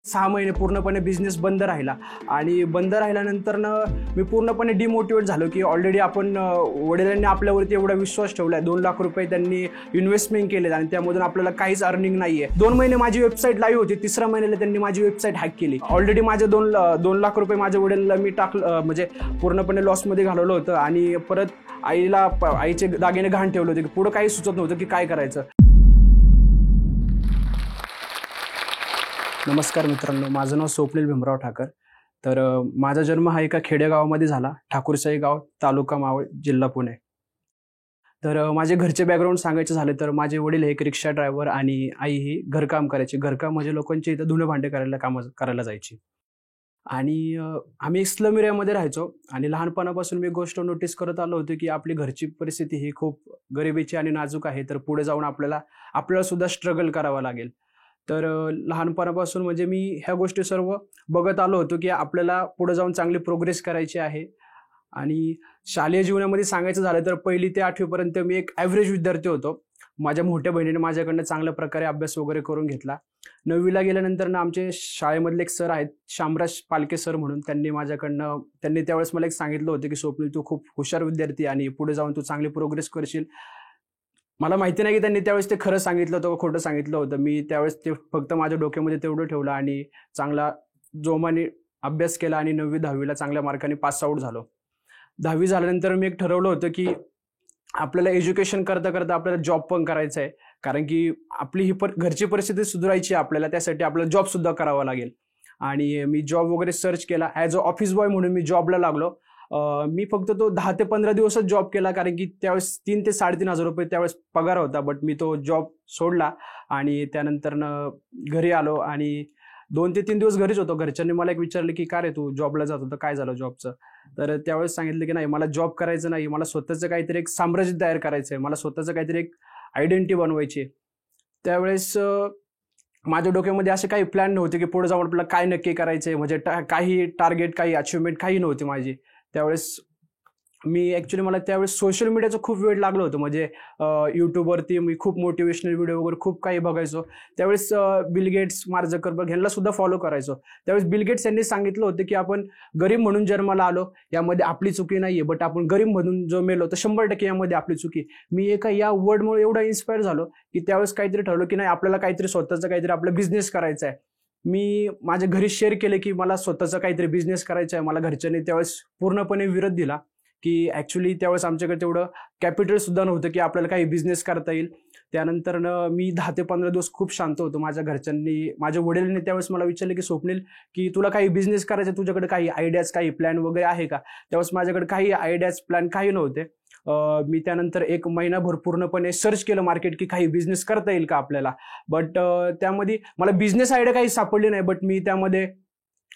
6 महिने पूर्णपणे बिझनेस बंद राहिला आणि बंद राहिल्यानंतरनं मी पूर्णपणे डिमोटिवेट झालो की ऑलरेडी आपण वडिलांनी आपल्यावरती एवढा विश्वास ठेवला आहे. 2 लाख रुपये त्यांनी इन्व्हेस्टमेंट केले आणि त्यामधून आपल्याला काहीच अर्निंग नाही आहे. 2 महिने माझी वेबसाईट लाईव्ह होती, तिसऱ्या महिन्याला त्यांनी माझी वेबसाईट हॅक केली. ऑलरेडी माझे 2 लाख रुपये माझ्या वडिलांना मी म्हणजे पूर्णपणे लॉसमध्ये घालवलं होतं आणि परत आईचे दागिने घाण ठेवले होते की पुढं काही सुचत नव्हतं की काय करायचं. नमस्कार मित्रांनो, माझं नाव स्वप्नील भीमराव ठाकर. तर माझा जन्म हा एका खेडेगावामध्ये झाला, ठाकूरसाई गाव, तालुका मावळ, जिल्हा पुणे. तर माझे घरचे बॅकग्राऊंड सांगायचे झाले तर माझे वडील हे एक रिक्षा ड्रायव्हर आणि आई ही घरकाम करायची. घरकाम म्हणजे लोकांचे इथं धुणं भांडे करायला जायची. आणि आम्ही एक स्लम एरियामध्ये राहायचो आणि लहानपणापासून मी गोष्ट नोटीस करत आलो होतो की आपली घरची परिस्थिती ही खूप गरिबीची आणि नाजूक आहे. तर पुढे जाऊन आपल्याला सुद्धा स्ट्रगल करावं लागेल. तर लहानपणापासून म्हणजे मी ह्या गोष्टी सर्व बघत आलो होतो की आपल्याला पुढे जाऊन चांगली प्रोग्रेस करायची आहे. आणि शालेय जीवनामध्ये सांगायचं झालं तर 1ली ते 8वी पर्यंत मी एक ॲव्हरेज विद्यार्थी होतो. माझ्या मोठ्या बहिणीने माझ्याकडनं चांगल्या प्रकारे अभ्यास वगैरे करून घेतला. 9वीला गेल्यानंतर ना आमचे शाळेमधले एक सर आहेत, शामराज पालके सर म्हणून, त्यांनी त्यावेळेस मला एक सांगितलं होतं की स्वप्नील, तू खूप हुशार विद्यार्थी आणि पुढे जाऊन तू चांगली प्रोग्रेस करशील. मला माहिती नाही की त्यांनी त्यावेळेस ते खरं सांगितलं होतं का खोटं सांगितलं होतं. मी त्यावेळेस ते फक्त माझ्या डोक्यामध्ये तेवढं ठेवलं आणि चांगला जोमाने अभ्यास केला आणि 9वी 10वीला चांगल्या मार्काने पास आऊट झालो. 10वी झाल्यानंतर मी एक ठरवलं होतं की आपल्याला एज्युकेशन करता करता आपल्याला जॉब पण करायचा आहे, कारण की आपली ही घरची परिस्थिती सुधारायची आहे आपल्याला, त्यासाठी आपल्याला जॉब सुद्धा करावा लागेल. आणि मी जॉब वगैरे सर्च केला. ॲज अ ऑफिस बॉय म्हणून मी जॉबला लागलो. मी फक्त तो 10 ते 15 दिवसच जॉब केला, कारण की त्यावेळेस 3 ते 3,500 रुपये त्यावेळेस पगार होता. बट मी तो जॉब सोडला आणि त्यानंतरनं घरी आलो आणि 2 ते 3 दिवस घरीच होतो. घरच्यांनी मला एक विचारलं की का रे तू जॉबला जात होतं, काय झालं जॉबचं? तर त्यावेळेस सांगितलं की नाही, मला जॉब करायचं नाही, मला स्वतःचं काहीतरी एक साम्राज्य तयार करायचं आहे, मला स्वतःचं काहीतरी एक आयडेंटिटी बनवायची. त्यावेळेस माझ्या डोक्यामध्ये असे काही प्लॅन नव्हते की पुढे जाऊन आपल्याला काय नक्की करायचं आहे, म्हणजे काही टार्गेट, काही अचिव्हमेंट काही नव्हती माझी. त्यावेळेस मला त्यावेळेस सोशल मीडियाचं खूप वेळ लागलं होतं. म्हणजे यूट्यूबवरती मी खूप मोटिवेशनल व्हिडिओ वगैरे खूप काही बघायचो. त्यावेळेस बिल गेट्स, मार्क झुकरबर्ग ह्यांना सुद्धा फॉलो करायचो. त्यावेळेस बिल गेट्स यांनी सांगितलं होतं की आपण गरीब म्हणून जन्माला आलो, यामध्ये आपली चुकी नाहीये, बट आपण गरीब म्हणून जो मेलो तर 100% यामध्ये आपली चुकी. मी या वर्डमुळे एवढा इन्स्पायर झालो की त्यावेळेस काहीतरी ठरवलं की नाही, आपल्याला काहीतरी स्वतःचा काहीतरी आपला बिझनेस करायचा आहे. मी माझ्या घरी शेअर केले की मला स्वतःचा काहीतरी बिझनेस करायचा आहे. मला घरच्यांनी त्यावेळेस पूर्णपणे विरोध दिला की ॲक्च्युली त्यावेळेस आमच्याकडे तेवढं कॅपिटल सुद्धा नव्हतं की आपल्याला काही बिझनेस करता येईल. त्यानंतरनं मी 10 ते 15 दिवस खूप शांत होतो. माझ्या वडिलांनी त्यावेळेस मला विचारलं की स्वप्नील, की तुला काही बिझनेस करायचा, तुझ्याकडे काही आयडियाज, काही प्लॅन वगैरे आहे का? त्यावेळेस माझ्याकडे काही आयडियाज, प्लॅन काही नव्हते. मी त्यानंतर 1 महिनाभर पूर्णपणे सर्च केलं मार्केट की काही बिझनेस करता येईल का आपल्याला. बट त्यामध्ये मला बिझनेस आयडिया काही सापडली नाही. बट मी त्यामध्ये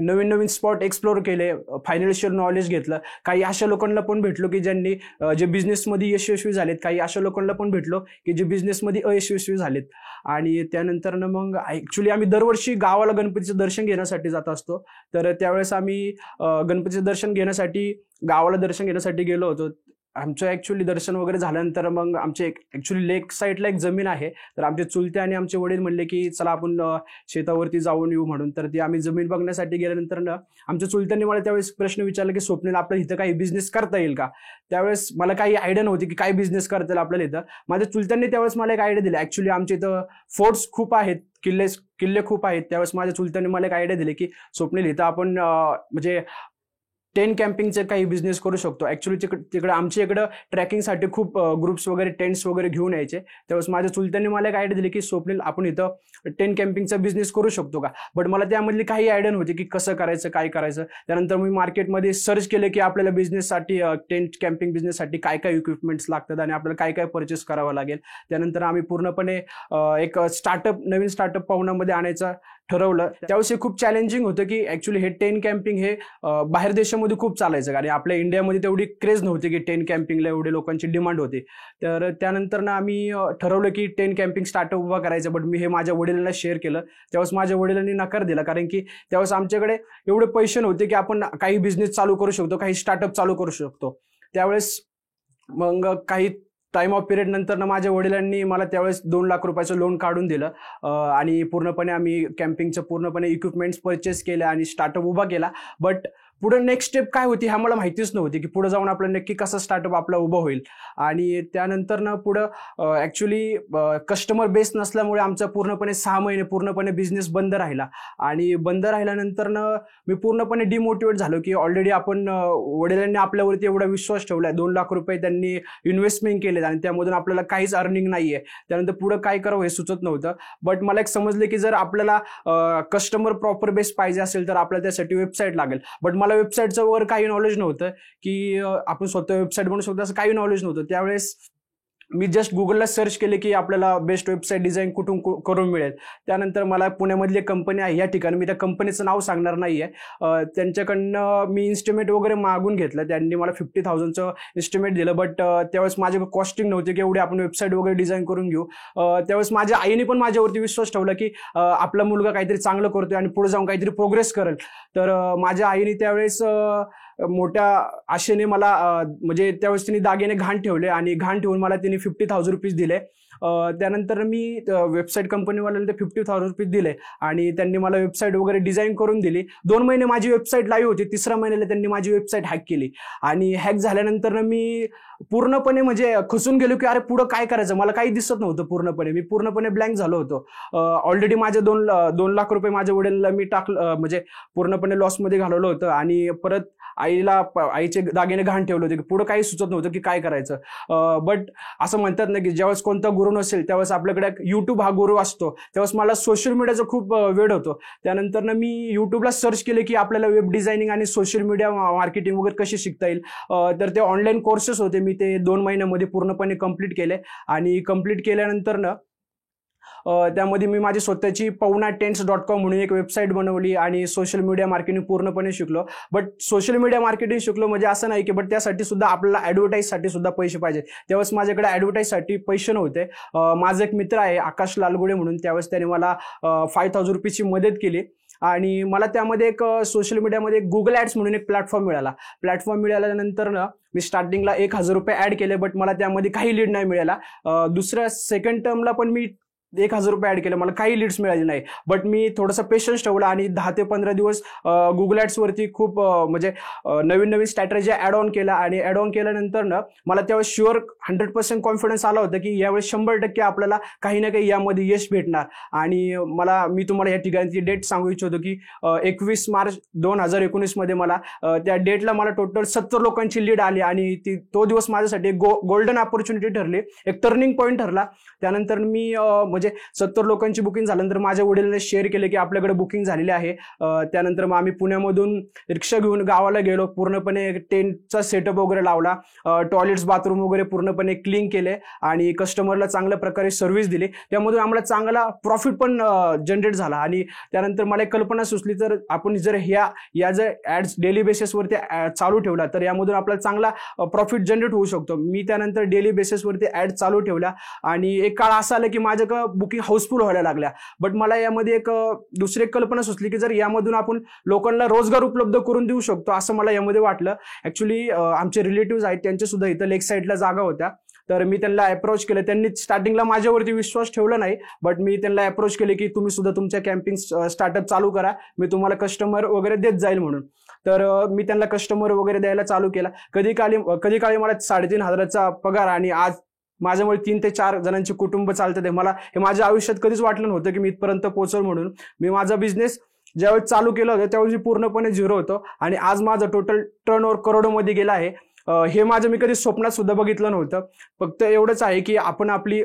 नवीन स्पॉट एक्सप्लोर केले, फायनान्शियल नॉलेज घेतलं. काही अशा लोकांना पण भेटलो की ज्यांनी जे बिझनेसमध्ये यशस्वी झालेत, काही अशा लोकांना पण भेटलो की जे बिझनेसमध्ये अयशस्वी झालेत. आणि त्यानंतरनं मग ॲक्च्युली आम्ही दरवर्षी गावाला गणपतीचं दर्शन घेण्यासाठी जात असतो. तर त्यावेळेस आम्ही गणपतीचं दर्शन घेण्यासाठी गेलो होतो. आमचं ॲक्च्युली दर्शन वगैरे झाल्यानंतर मग आमचे ॲक्च्युली लेक साईडला एक जमीन आहे. तर आमचे चुलते आणि आमचे वडील म्हणले की चला आपण शेतावरती जाऊन येऊ म्हणून. तर ती आम्ही जमीन बघण्यासाठी गेल्यानंतर आमच्या चुलत्यांनी मला त्यावेळेस प्रश्न विचारला की स्वप्नील, आपल्याला इथं काही बिझनेस करता येईल का? त्यावेळेस मला काही आयडिया नव्हती की काय बिझनेस करता येईल आपल्याला इथं. माझ्या चुलत्यांनी त्यावेळेस मला एक आयडिया दिली. ॲक्च्युली आमच्या इथं फोर्ट्स खूप आहेत, किल्ले खूप आहेत. त्यावेळेस माझ्या चुलत्यांनी मला एक आयडिया दिली की स्वप्नील, इथं आपण म्हणजे टेंट कॅम्पिंगचे काही बिझनेस करू शकतो. ॲक्च्युली तिकडे आमच्या इकडं ट्रॅकिंगसाठी खूप ग्रुप्स वगैरे, टेंट्स वगैरे घेऊन यायचे. त्यावेळेस माझ्या चुलत्यांनी मला एक आयडिया दिली की स्वप्नील, आपण इथं टेंट कॅम्पिंगचा बिझनेस करू शकतो का? बट मला त्यामधली काही आयडिया नव्हती की कसं करायचं, काय करायचं. त्यानंतर मी मार्केटमध्ये सर्च केलं की आपल्याला बिझनेससाठी, टेंट कॅम्पिंग बिझनेससाठी काय काय इक्विपमेंट्स लागतात आणि आपल्याला काय काय परचेस करावं लागेल. त्यानंतर आम्ही पूर्णपणे एक नवीन स्टार्टअप पाहुण्यामध्ये आणायचा ठरवलं. त्यावेळेस हे खूप चॅलेंजिंग होतं की ॲक्च्युली हे टेंट कॅम्पिंग हे बाहेर देशामध्ये खूप चालायचं, कारण आपल्या इंडियामध्ये तेवढी क्रेज नव्हती की टेंट कॅम्पिंगला एवढे लोकांची डिमांड होती. तर त्यानंतर आम्ही ठरवलं की टेंट कॅम्पिंग स्टार्टअप उभा करायचं. बट मी हे माझ्या वडिलांना शेअर केलं. त्यावेळेस माझ्या वडिलांनी नकार दिला, कारण की त्यावेळेस आमच्याकडे एवढे पैसे नव्हते की आपण काही बिझनेस चालू करू शकतो, काही स्टार्टअप चालू करू शकतो. त्यावेळेस मग काही टाइम ऑफ पिरियड नंतर माझ्या वडिलांनी मला त्यावेळेस 2 लाख रुपयाचं लोन काढून दिलं आणि पूर्णपणे आम्ही कॅम्पिंगचं पूर्णपणे इक्विपमेंट्स परचेस केले आणि स्टार्टअप उभा केला. बट पुढे नेक्स्ट स्टेप काय होती हा मला माहितीच नव्हती की पुढे जाऊन आपलं नक्की कसं स्टार्टअप आपला उभं होईल. आणि त्यानंतर ना पुढं ॲक्च्युली कस्टमर बेस नसल्यामुळे आमचा पूर्णपणे 6 महिने पूर्णपणे बिझनेस बंद राहिला. आणि बंद राहिल्यानंतर मी पूर्णपणे डिमोटिवेट झालो की ऑलरेडी आपण वडिलांनी आपल्यावरती एवढा विश्वास ठेवला, 2 लाख रुपये त्यांनी इन्व्हेस्टमेंट केले आणि त्यामधून आपल्याला काहीच अर्निंग नाही आहे. त्यानंतर पुढं काय करावं हे सुचत नव्हतं. बट मला एक समजलं की जर आपल्याला कस्टमर प्रॉपर बेस पाहिजे असेल तर आपल्याला त्यासाठी वेबसाईट लागेल. बट मला वेबसाईटचं वर काही नॉलेज नव्हतं की आपण स्वतः वेबसाईट बनवू शकतो असं काही नॉलेज नव्हतं. त्यावेळेस मी जस्ट गुगलला सर्च केले की आपल्याला बेस्ट वेबसाईट डिझाईन कुठून करून मिळेल. त्यानंतर मला पुण्यामधली कंपनी आहे या ठिकाणी, मी त्या कंपनीचं नाव सांगणार नाही आहे, त्यांच्याकडनं मी इन्स्टिमेट वगैरे मागून घेतलं. त्यांनी मला 50,000चं इन्स्टिमेट दिलं. बट त्यावेळेस माझ्याकडे कॉस्टिंग नव्हती की एवढी आपण वेबसाईट वगैरे डिझाईन करून घेऊ. त्यावेळेस माझ्या आईने पण माझ्यावरती विश्वास ठेवला की आपला मुलगा काहीतरी चांगलं करतोय आणि पुढे जाऊन काहीतरी प्रोग्रेस करेल. तर माझ्या आईने त्यावेळेस मोठ्या आशेने मला म्हणजे त्यावेळेस तिने दागिने घाण ठेवले आणि घाण ठेवून मला तिने 50,000 रुपीज दिले. त्यानंतर मी वेबसाईट कंपनीवाल्यांना 50,000 रुपीज दिले आणि त्यांनी मला वेबसाईट वगैरे डिझाईन करून दिली. 2 महिने माझी वेबसाईट लाईव्ह होती. 3ऱ्या महिन्याला त्यांनी माझी वेबसाईट हॅक केली आणि हॅक झाल्यानंतर मी पूर्णपणे म्हणजे खचून गेलो की अरे पुढं काय करायचं, मला काही दिसत नव्हतं. मी पूर्णपणे ब्लँक झालो होतो. ऑलरेडी माझे 2 लाख रुपये माझ्या वडिलांना मी टाकलं, म्हणजे पूर्णपणे लॉसमध्ये घालवलं होतं आणि परत आईचे दागिने घाण ठेवले होते की पुढं काही सुचत नव्हतं की काय करायचं. बट असं म्हणतात ना की ज्यावेळेस कोणता गुरु नसेल त्यावेळेस आपल्याकडे युट्यूब हा गुरु असतो. त्यावेळेस मला सोशल मीडियाचा खूप वेळ होतो. त्यानंतर मी युट्यूबला सर्च केले की आपल्याला वेब डिझायनिंग आणि सोशल मीडिया मार्केटिंग वगैरे कशी शिकता येईल. तर ते ऑनलाईन कोर्सेस होते, मी ते 2 महिन्यामध्ये पूर्णपणे कंप्लीट केले आणि कंप्लीट केल्यानंतर त्यामध्ये मी माझी स्वतःची pauna.tents.com म्हणून एक वेबसाईट बनवली आणि सोशल मीडिया मार्केटिंग पूर्णपणे शिकलो. बट सोशल मीडिया मार्केटिंग शिकलो म्हणजे असं नाही की बट त्यासाठी सुद्धा आपल्याला ॲडव्हर्टाईजसाठी सुद्धा पैसे पाहिजे. त्यावेळेस माझ्याकडे ॲडव्हर्टाईजसाठी पैसे नव्हते. माझा एक मित्र आहे आकाश लालगुडे म्हणून, त्यावेळेस त्याने मला 5,000 रुपीची मदत केली आणि मला त्यामध्ये एक सोशल मीडियामध्ये गुगल ॲड्स म्हणून एक प्लॅटफॉर्म मिळाल्यानंतर मी स्टार्टिंगला 1,000 रुपये ॲड केले. बट मला त्यामध्ये काही लीड नाही मिळाला. दुसऱ्या सेकंड टर्मला पण मी 1,000 रुपये ॲड केले, मला काही लीड्स मिळाली नाही. बट मी थोडंसं पेशन्स ठेवला आणि 10 ते 15 दिवस गुगल ॲड्सवरती खूप म्हणजे नवीन स्ट्रॅटेजी ॲड ऑन केला आणि ॲड ऑन केल्यानंतर मला त्यावेळेस शुअर 100% कॉन्फिडन्स आला होता की यावेळेस 100% आपल्याला काही ना काही यामध्ये यश भेटणार. आणि मी तुम्हाला या ठिकाणी डेट सांगू इच्छितो की 21 मार्च 2019 मध्ये मला त्या डेटला मला टोटल 70 लोकांची लीड आली आणि तो दिवस माझ्यासाठी गोल्डन ऑपॉर्च्युनिटी ठरली, एक टर्निंग पॉईंट ठरला. त्यानंतर मी म्हणजे 70 लोकांची बुकिंग झाल्यानंतर माझ्या वडिलांनी शेअर केले की आपल्याकडे बुकिंग झालेली आहे. त्यानंतर मग आम्ही पुण्यामधून रिक्षा घेऊन गावाला गेलो, पूर्णपणे टेंटचा सेटअप वगैरे लावला, टॉयलेट्स बाथरूम वगैरे पूर्णपणे क्लीन केले आणि कस्टमरला चांगल्या प्रकारे सर्व्हिस दिली. त्यामधून आम्हाला चांगला प्रॉफिट पण जनरेट झाला. आणि त्यानंतर मला एक कल्पना सुचली, तर आपण जर या जर ॲड्स डेली बेसिसवरती चालू ठेवला तर यामधून आपल्याला चांगला प्रॉफिट जनरेट होऊ शकतो. मी त्यानंतर डेली बेसिसवरती ॲड चालू ठेवल्या आणि एक काळ असा आला की माझ्याकडे बुकिंग हाऊसफुल व्हायला लागल्या. बट मला यामध्ये एक दुसरी कल्पना सुचली की जर यामधून आपण लोकांना रोजगार उपलब्ध करून देऊ शकतो असं मला यामध्ये वाटलं. ऍक्च्युली आमचे रिलेटिव्ह आहेत, त्यांच्या सुद्धा इथं लेक साईडला जागा होत्या. तर मी त्यांना अप्रोच केलं. त्यांनी स्टार्टिंगला माझ्यावरती विश्वास ठेवला नाही, बट मी त्यांना अप्रोच केले की तुम्ही सुद्धा तुमच्या कॅम्पिंग स्टार्टअप चालू करा, मी तुम्हाला कस्टमर वगैरे देत जाईल म्हणून. तर मी त्यांना कस्टमर वगैरे द्यायला चालू केला. कधी काळी मला 3,500चा पगार आणि आज माझ्यामुळे 3 ते 4 जणांचे कुटुंब चालतं. ते मला हे माझ्या आयुष्यात कधीच वाटलं नव्हतं की मी इथपर्यंत पोहोचल म्हणून. मी माझा बिझनेस ज्यावेळेस चालू केला होता त्यावेळी पूर्णपणे 0 होतो आणि आज माझं टोटल टर्नओव्हर करोडोमध्ये गेला आहे. हे मी कधी स्वप्नात सुद्धा बघितलं नव्हतं. फक्त एवढंच आहे की आपण आपली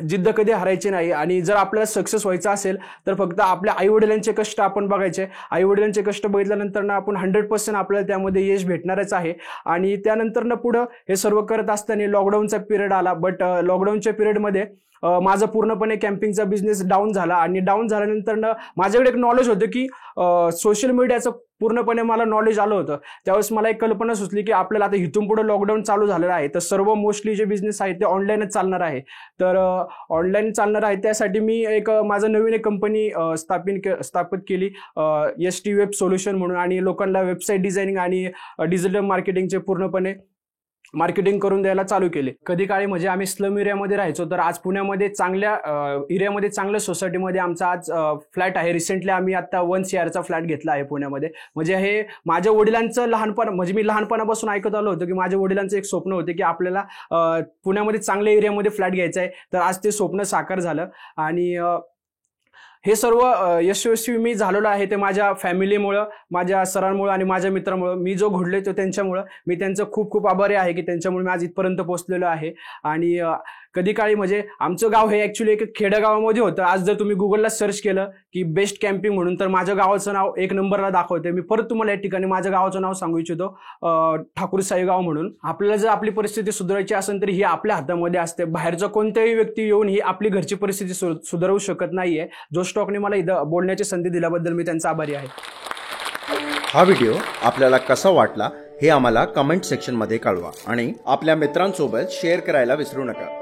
जिद्द कधी हरायची नाही आणि जर आपल्याला सक्सेस व्हायचं असेल तर फक्त आपल्या आईवडिलांचे कष्ट आपण बघायचे. आईवडिलांचे कष्ट बघितल्यानंतर आपण 100% आपल्याला त्यामध्ये यश भेटणारच आहे. आणि त्यानंतर पुढं हे सर्व करत असताना लॉकडाऊनचा पिरियड आला. बट लॉकडाऊनच्या पिरियडमध्ये माझा पूर्णपणे कॅम्पिंगचा बिझनेस डाऊन झाला आणि डाऊन झाल्यानंतर माझ्याकडे एक नॉलेज होतं की सोशल मीडियाचं पूर्णपणे मला नॉलेज आलं होतं. त्यावेळेस मला एक कल्पना सुचली की आपल्याला आता इथून पुढे लॉकडाऊन चालू झालेलं आहे तर सर्व मोस्टली जे बिझनेस आहे ते ऑनलाईनच चालणार आहे. तर ऑनलाईन चालणार आहे त्यासाठी मी माझं नवीन एक कंपनी स्थापित केली, ST वेब सोल्युशन म्हणून, आणि लोकांना वेबसाईट डिझायनिंग आणि डिजिटल मार्केटिंगचे पूर्णपणे मार्केटिंग करून द्यायला चालू केले. कधी काळी म्हणजे आम्ही स्लम एरियामध्ये राहायचो, तर आज पुण्यामध्ये चांगल्या एरियामध्ये चांगल्या सोसायटीमध्ये आमचा आज फ्लॅट आहे. रिसेंटली आम्ही आता 1 CR फ्लॅट घेतला आहे पुण्यामध्ये. म्हणजे हे माझ्या वडिलांचं लहानपण, म्हणजे मी लहानपणापासून ऐकत आलो होतो की माझ्या वडिलांचं एक स्वप्न होते की आपल्याला पुण्यामध्ये चांगल्या एरियामध्ये फ्लॅट घ्यायचा आहे. तर आज ते स्वप्न साकार झालं आणि हे सर्व यशस्वी मी झालेलो आहे ते माझ्या फॅमिलीमुळं, माझ्या सरांमुळं आणि माझ्या मित्रामुळं. मी जो घडलोय तो त्यांच्यामुळं. मी त्यांचं खूप खूप आभारी आहे की त्यांच्यामुळे मी आज इथपर्यंत पोहोचलेलो आहे. आणि कधी काळी म्हणजे आमचं गाव हे ॲक्च्युली एक खेडेगावामध्ये होतं. आज जर तुम्ही गुगलला सर्च केलं की बेस्ट कॅम्पिंग म्हणून, तर माझ्या गावाचं नाव 1 नंबरला दाखवते. मी परत तुम्हाला या ठिकाणी माझ्या गावाचं नाव सांगू इच्छितो, ठाकूरसाई गाव म्हणून. आपल्याला जर आपली परिस्थिती सुधारायची असेल तर ही आपल्या हातामध्ये असते. बाहेरचा कोणत्याही व्यक्ती येऊन ही आपली घरची परिस्थिती सुधारवू शकत नाहीये. जो स्टॉकने मला इथं बोलण्याची संधी दिल्याबद्दल मी त्यांचा आभारी आहे. हा व्हिडिओ आपल्याला कसा वाटला हे आम्हाला कमेंट सेक्शनमध्ये कळवा आणि आपल्या मित्रांसोबत शेअर करायला विसरू नका.